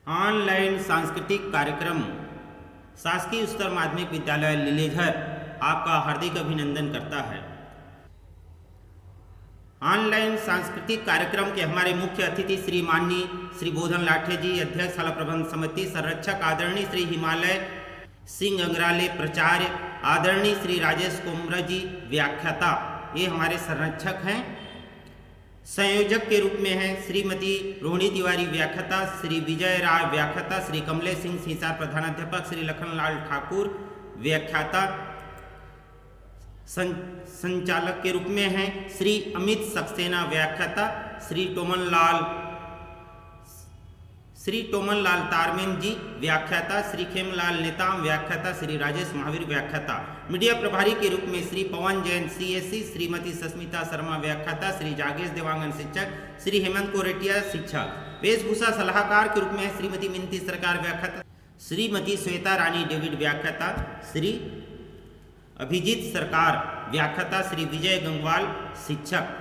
Online सांस्कृतिक कार्यक्रम शासकीय उच्चतर माध्यमिक विद्यालय लीलेझर आपका हार्दिक अभिनंदन करता है। ऑनलाइन सांस्कृतिक कार्यक्रम के हमारे मुख्य अतिथि श्री माननीय श्री बोधन लाठे जी, अध्यक्ष शाला प्रबंध समिति, संरक्षक आदरणीय श्री हिमालय सिंह अंग्राले, प्राचार्य आदरणीय श्री राजेश कुम्र जी, व्याख्याता ये हमारे संरक्षक हैं। संयोजक के रूप में हैं श्रीमती रोहिणी तिवारी व्याख्याता, श्री विजय राय व्याख्याता, श्री कमलेश सिंह सीसार प्रधानाध्यापक, श्री लखनलाल ठाकुर व्याख्याता। संचालक के रूप में हैं श्री अमित सक्सेना व्याख्याता, श्री टोमन लाल तारमेन जी व्याख्याता, श्री खेमलाल नेताम व्याख्याता, श्री राजेश महावीर व्याख्याता। मीडिया प्रभारी के रूप में श्री पवन जैन CSC, श्रीमती सस्मिता शर्मा व्याख्याता, श्री जागेश देवांगन शिक्षक, श्री हेमंत कोरेटिया शिक्षक। वेशभूषा सलाहकार के रूप में श्रीमती मिंती सरकार व्याख्याता, श्रीमती श्वेता रानी डेविड व्याख्याता, श्री अभिजीत सरकार व्याख्याता, श्री विजय गंगवाल शिक्षक।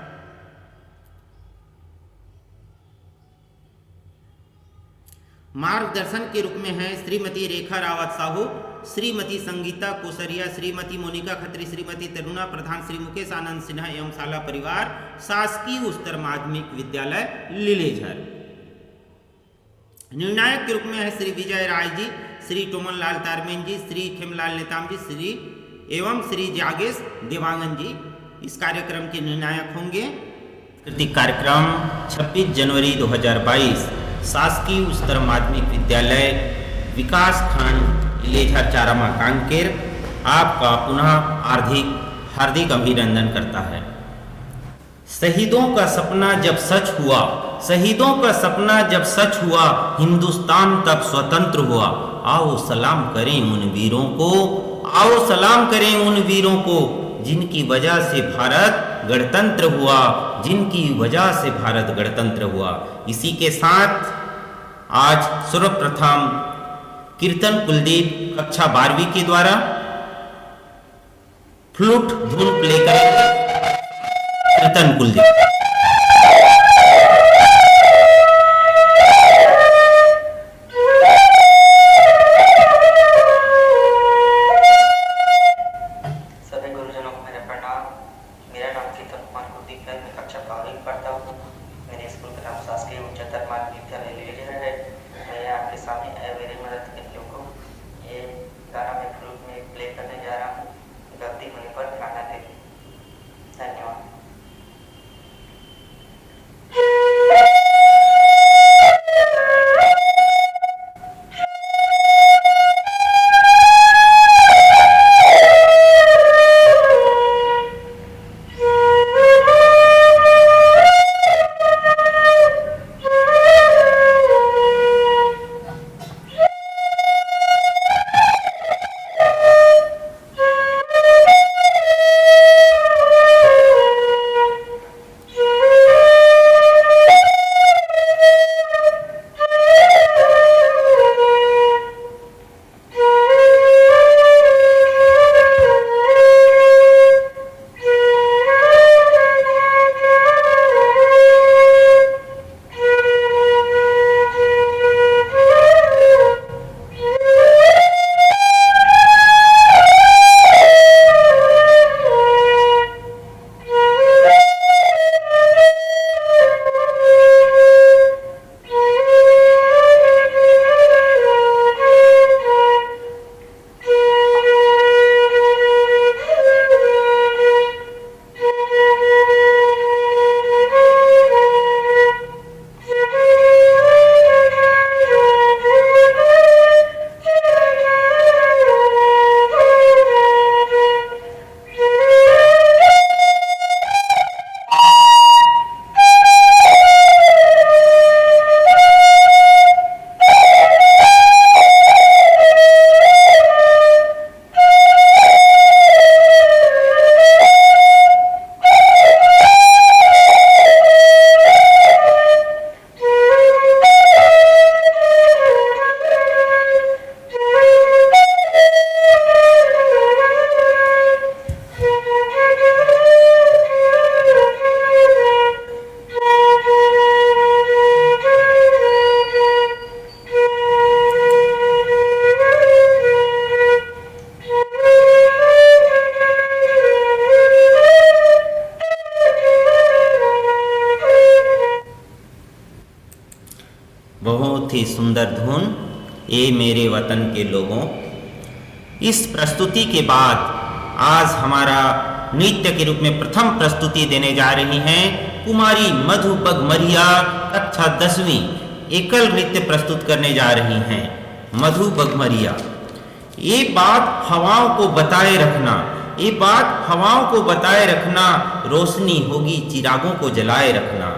मार्गदर्शन के रूप में हैं श्रीमती रेखा रावत साहू, श्रीमती संगीता कोसरिया, श्रीमती मोनिका खत्री, श्रीमती तरुणा प्रधान, श्री मुकेश आनंद सिन्हा एवं शाला परिवार शासकीय उच्चतर माध्यमिक विद्यालय लीलेझर। निर्णायक के रूप में है श्री विजय राय जी, श्री टोमन लाल तारमेन जी, श्री खेमलाल नेताम जी, श्री जागेश देवांगन जी इस कार्यक्रम के निर्णायक होंगे। कार्यक्रम 26 जनवरी 2022 शासकीय उच्चतर माध्यमिक विद्यालय विकास खंड लीलेझर चारामा कांकेर आपका पुनः हार्दिक अभिनंदन करता है। शहीदों का सपना जब सच हुआ, शहीदों का सपना जब सच हुआ, हिंदुस्तान तब स्वतंत्र हुआ। आओ सलाम करें उन वीरों को, आओ सलाम करें उन वीरों को, जिनकी वजह से भारत गणतंत्र हुआ, जिनकी वजह से भारत गणतंत्र हुआ। इसी के साथ आज सर्वप्रथम कीर्तन कुलदीप कक्षा 12वीं के द्वारा फ्लूट धुन प्ले करेंगे। कीर्तन कुलदीप बहुत ही सुंदर धुन, ए मेरे वतन के लोगों। इस प्रस्तुति के बाद आज हमारा नृत्य के रूप में प्रथम प्रस्तुति देने जा रही हैं कुमारी मधु बघमरिया, कक्षा 10वीं एकल नृत्य प्रस्तुत करने जा रही हैं मधु बघमरिया। ये बात हवाओं को बताए रखना, ये बात हवाओं को बताए रखना, रोशनी होगी चिरागों को जलाए रखना।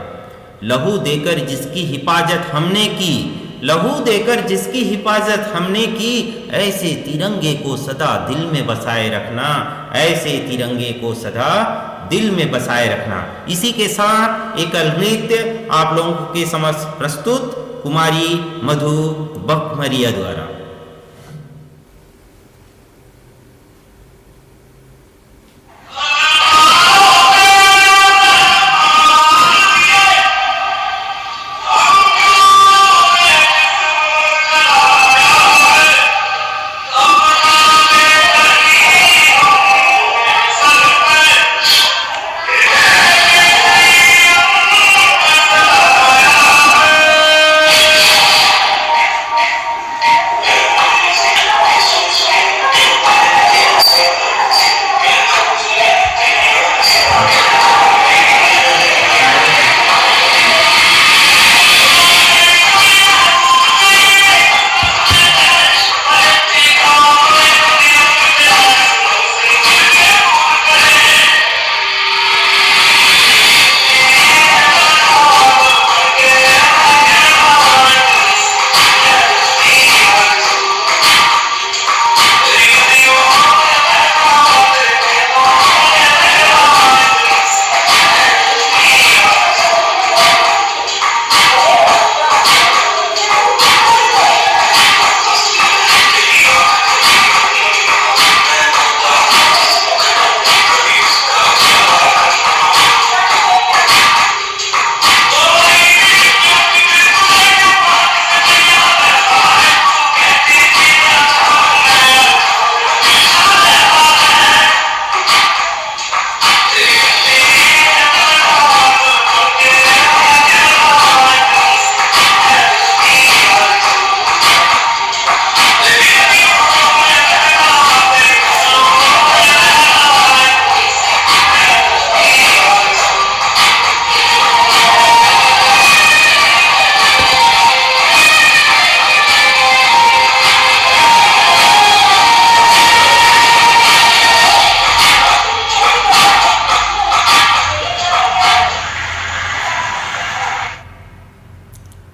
लहू देकर जिसकी हिफाजत हमने की, लहू देकर जिसकी हिफाजत हमने की, ऐसे तिरंगे को सदा दिल में बसाए रखना, ऐसे तिरंगे को सदा दिल में बसाए रखना। इसी के साथ एकल नृत्य आप लोगों के समक्ष प्रस्तुत कुमारी मधु बघमरिया द्वारा।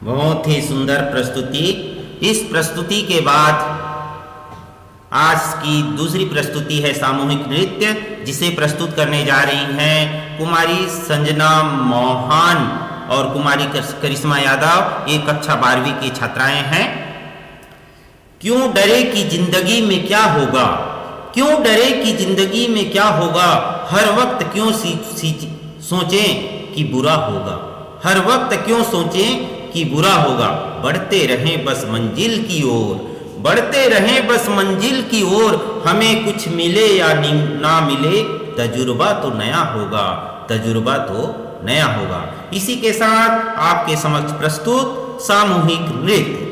बहुत ही सुंदर प्रस्तुति। इस प्रस्तुति के बाद आज की दूसरी प्रस्तुति है सामूहिक नृत्य, जिसे प्रस्तुत करने जा रही हैं कुमारी संजना मोहन और कुमारी करिश्मा यादव। ये कक्षा 12वीं की छात्राएं हैं। क्यों डरे कि जिंदगी में क्या होगा, क्यों डरे कि जिंदगी में क्या होगा, हर वक्त क्यों सोचें कि बुरा होगा, हर वक्त क्यों सोचें कि बुरा होगा। बढ़ते रहें बस मंजिल की ओर, बढ़ते रहें बस मंजिल की ओर, हमें कुछ मिले या ना मिले, तजुर्बा तो नया होगा, तजुर्बा तो नया होगा। इसी के साथ आपके समक्ष प्रस्तुत सामूहिक नृत्य।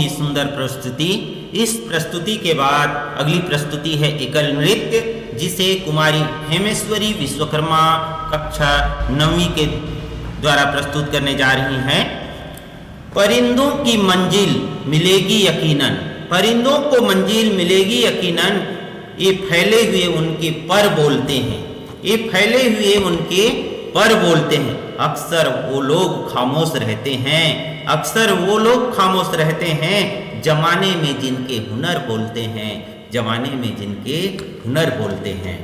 ही सुंदर प्रस्तुति। इस प्रस्तुति के बाद अगली प्रस्तुति है एकल नृत्य, जिसे कुमारी हेमेश्वरी विश्वकर्मा कक्षा 9वीं के द्वारा प्रस्तुत करने जा रही हैं। परिंदों की मंजिल मिलेगी यकीनन, परिंदों को मंजिल मिलेगी यकीनन, ये फैले हुए उनके पर बोलते हैं, ये फैले हुए उनके पर बोलते हैं। अक्सर वो लोग खामोश रहते हैं, अक्सर वो लोग खामोश रहते हैं, जमाने में जिनके हुनर बोलते हैं, जमाने में जिनके हुनर बोलते हैं।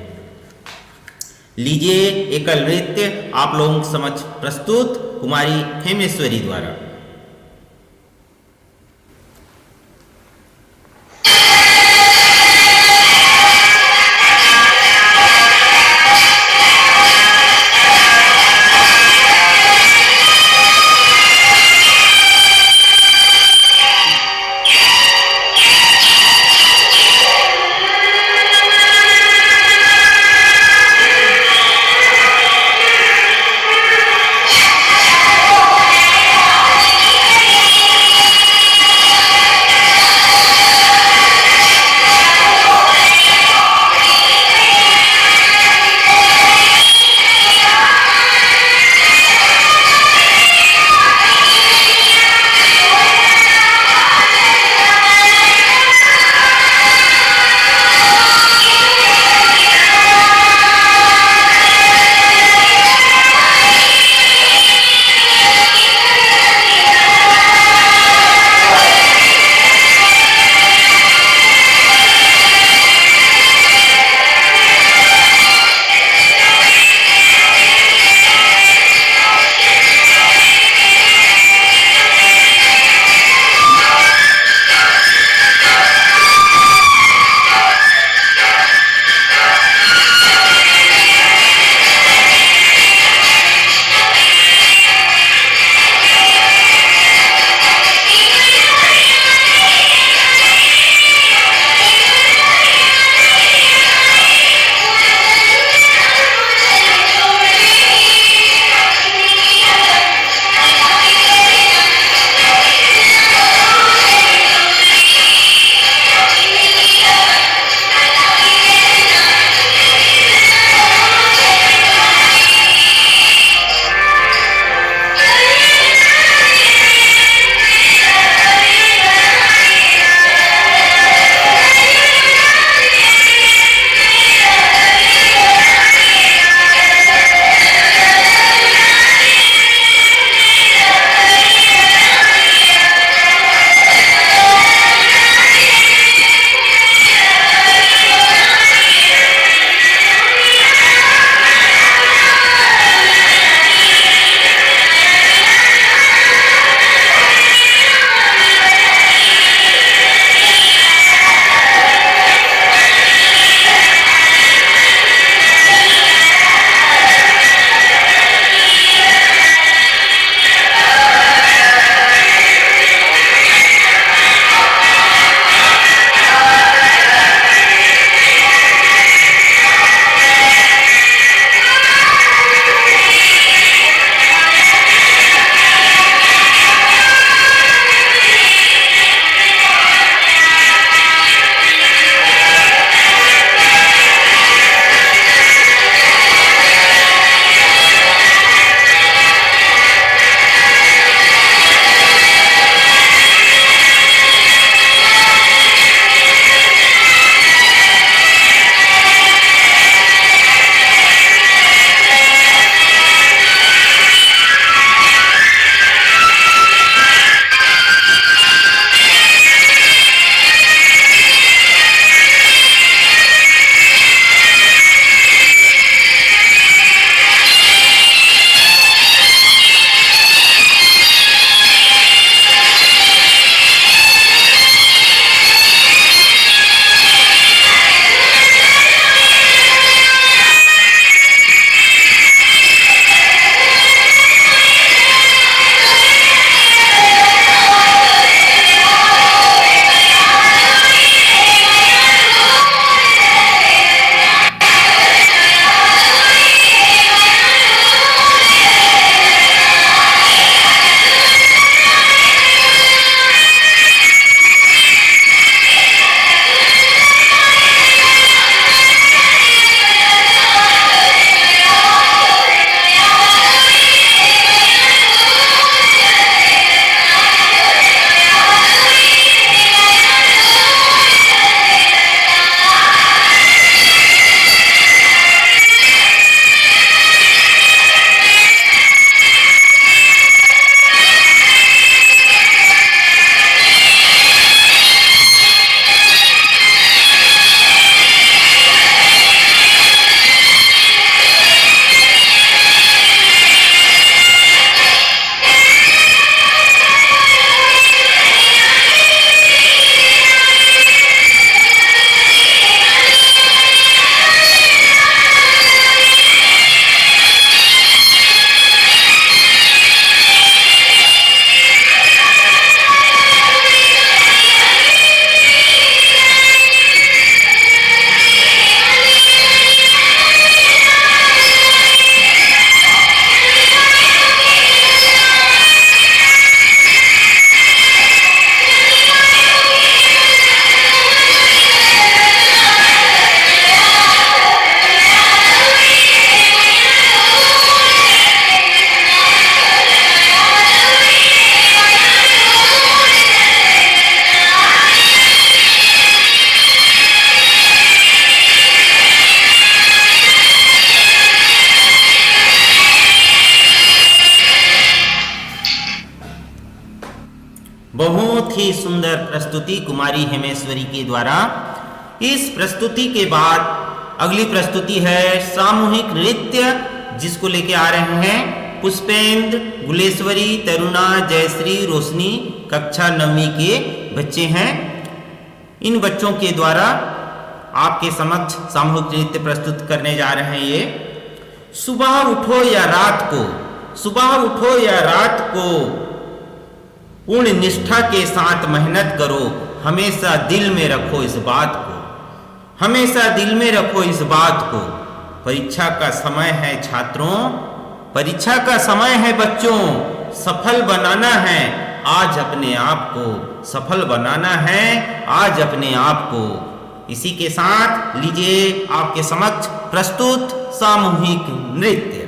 लीजिए एकल नृत्य आप लोगों के समक्ष प्रस्तुत कुमारी हेमेश्वरी द्वारा। बहुत ही सुंदर प्रस्तुति कुमारी हेमेश्वरी के द्वारा। इस प्रस्तुति के बाद अगली प्रस्तुति है सामूहिक नृत्य, जिसको लेके आ रहे हैं पुष्पेंद्र, गुलेश्वरी, तरुणा, जयश्री, रोशनी, कक्षा 9वीं के बच्चे हैं। इन बच्चों के द्वारा आपके समक्ष सामूहिक नृत्य प्रस्तुत करने जा रहे हैं। ये सुबह उठो या रात को, सुबह उठो या रात को, पूर्ण निष्ठा के साथ मेहनत करो, हमेशा दिल में रखो इस बात को, हमेशा दिल में रखो इस बात को। परीक्षा का समय है छात्रों, परीक्षा का समय है बच्चों, सफल बनाना है आज अपने आप को, सफल बनाना है आज अपने आप को। इसी के साथ लीजिए आपके समक्ष प्रस्तुत सामूहिक नृत्य।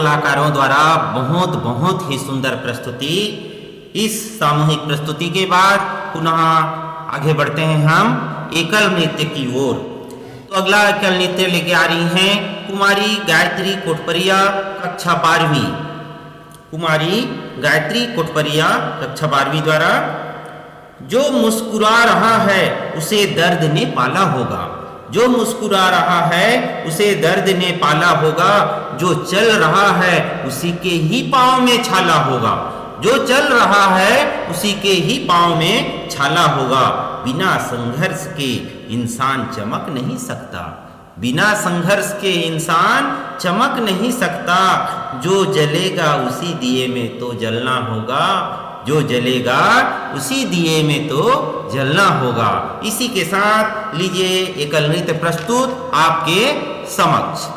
कलाकारों द्वारा बहुत बहुत ही सुंदर प्रस्तुति। इस सामूहिक प्रस्तुति के बाद पुनः आगे बढ़ते हैं हम एकल नृत्य की ओर। तो अगला एकल नृत्य लेके आ रही हैं कुमारी गायत्री कोटपरिया कक्षा 12वीं। कुमारी गायत्री कोटपरिया कक्षा 12वीं द्वारा जो मुस्कुरा रहा है उसे दर्द ने पाला होगा, जो मुस्कुरा रहा है उसे दर्द ने पाला होगा, जो चल रहा है उसी के ही पांव में छाला होगा, जो चल रहा है उसी के ही पांव में छाला होगा। बिना संघर्ष के इंसान चमक नहीं सकता, बिना संघर्ष के इंसान चमक नहीं सकता। जो जलेगा उसी दिए में तो जलना होगा, जो जलेगा उसी दिए में तो जलना होगा। इसी के साथ लीजिए एकल नृत्य प्रस्तुत आपके समक्ष।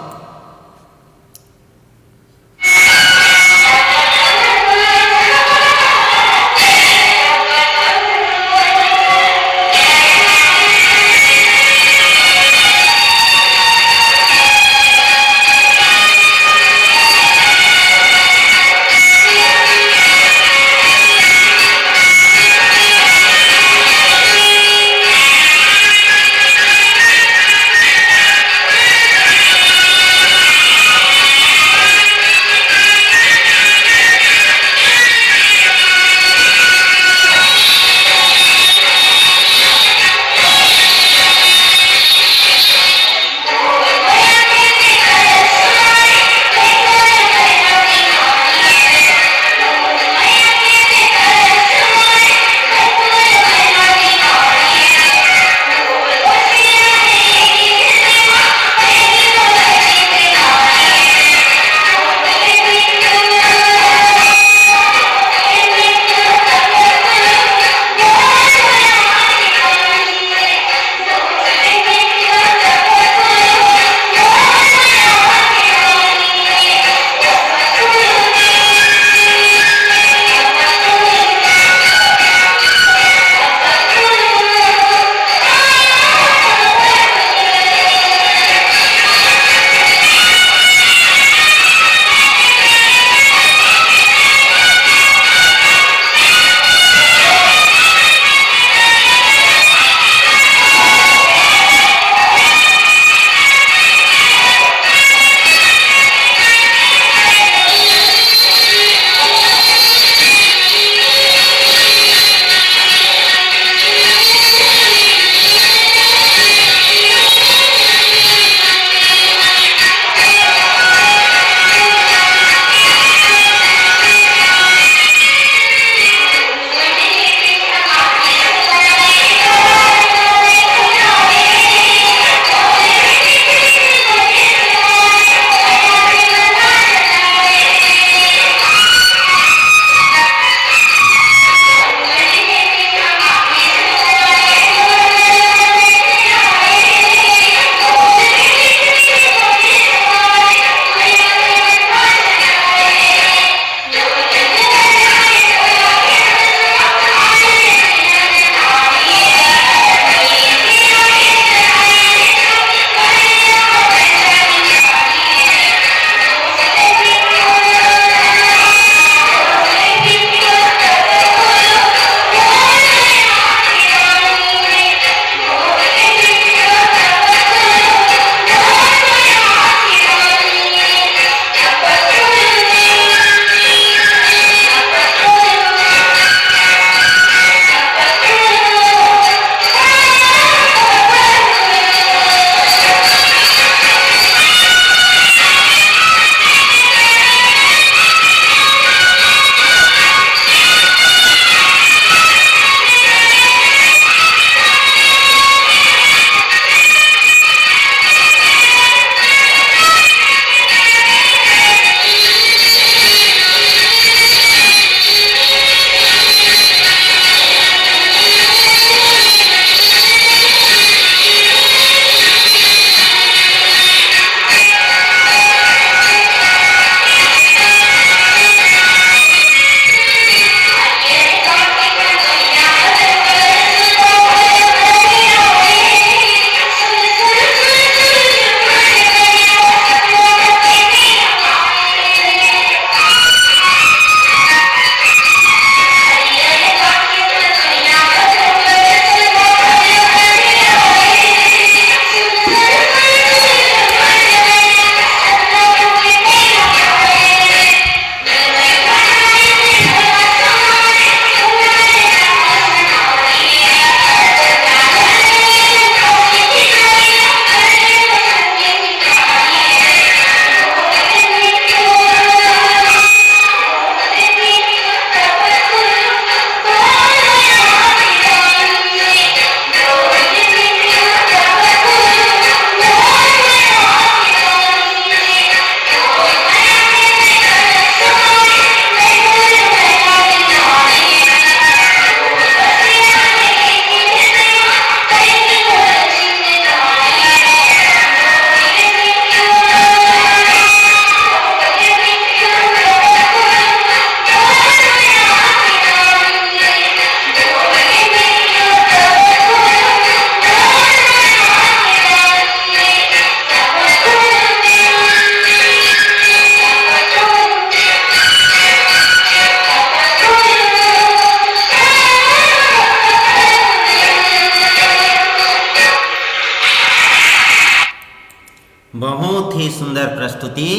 ही सुंदर प्रस्तुति।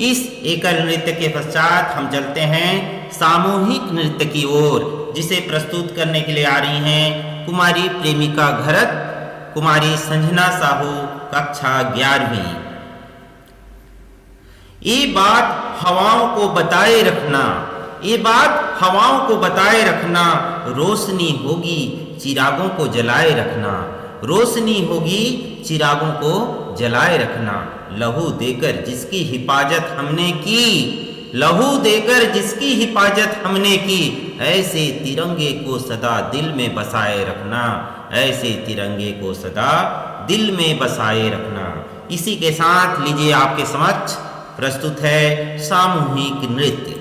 इस एकल नृत्य के पश्चात हम चलते हैं सामूहिक नृत्य की ओर, जिसे प्रस्तुत करने के लिए आ रही हैं कुमारी प्रेमिका घरत, कुमारी संजना साहू, कक्षा 11वीं। ये बात हवाओं को बताए रखना, ये बात हवाओं को बताए रखना, रोशनी होगी चिरागों को जलाए रखना, रोशनी होगी चिरागों को जलाए रखना। लहू देकर जिसकी हिफाजत हमने की, लहू देकर जिसकी हिफाजत हमने की, ऐसे तिरंगे को सदा दिल में बसाए रखना, ऐसे तिरंगे को सदा दिल में बसाए रखना। इसी के साथ लीजिए आपके समक्ष प्रस्तुत है सामूहिक नृत्य।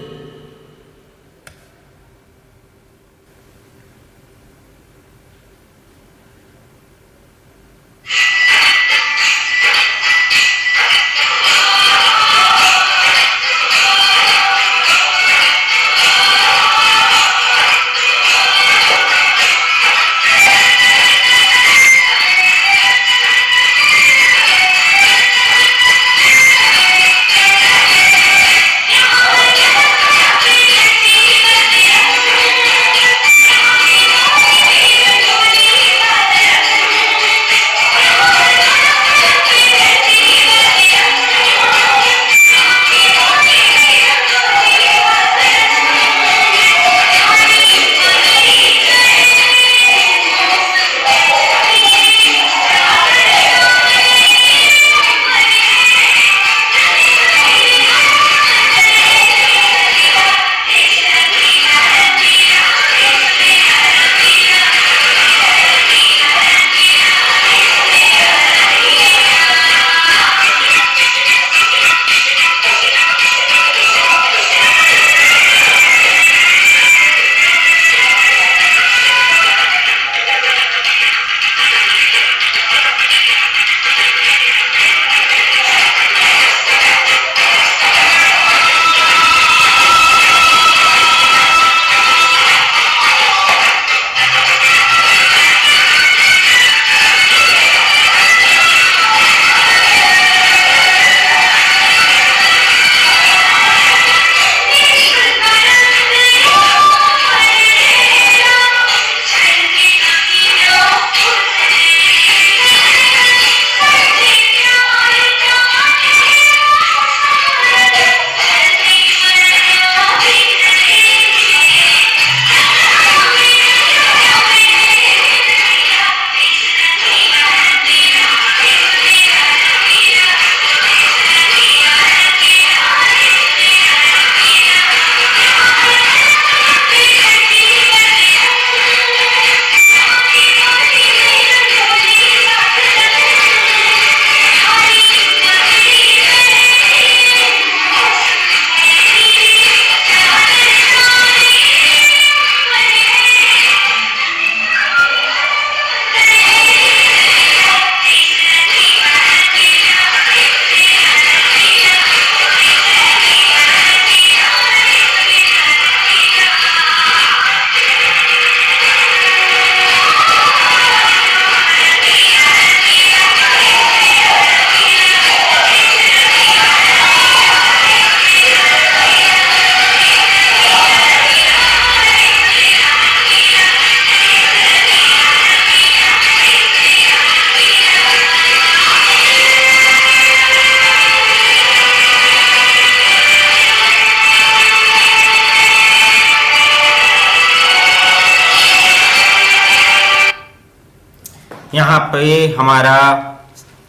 यहाँ पे हमारा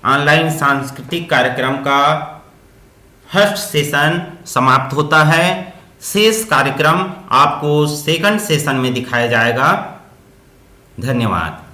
ऑनलाइन सांस्कृतिक कार्यक्रम का फर्स्ट सेशन समाप्त होता है। शेष कार्यक्रम आपको सेकंड सेशन में दिखाया जाएगा। धन्यवाद।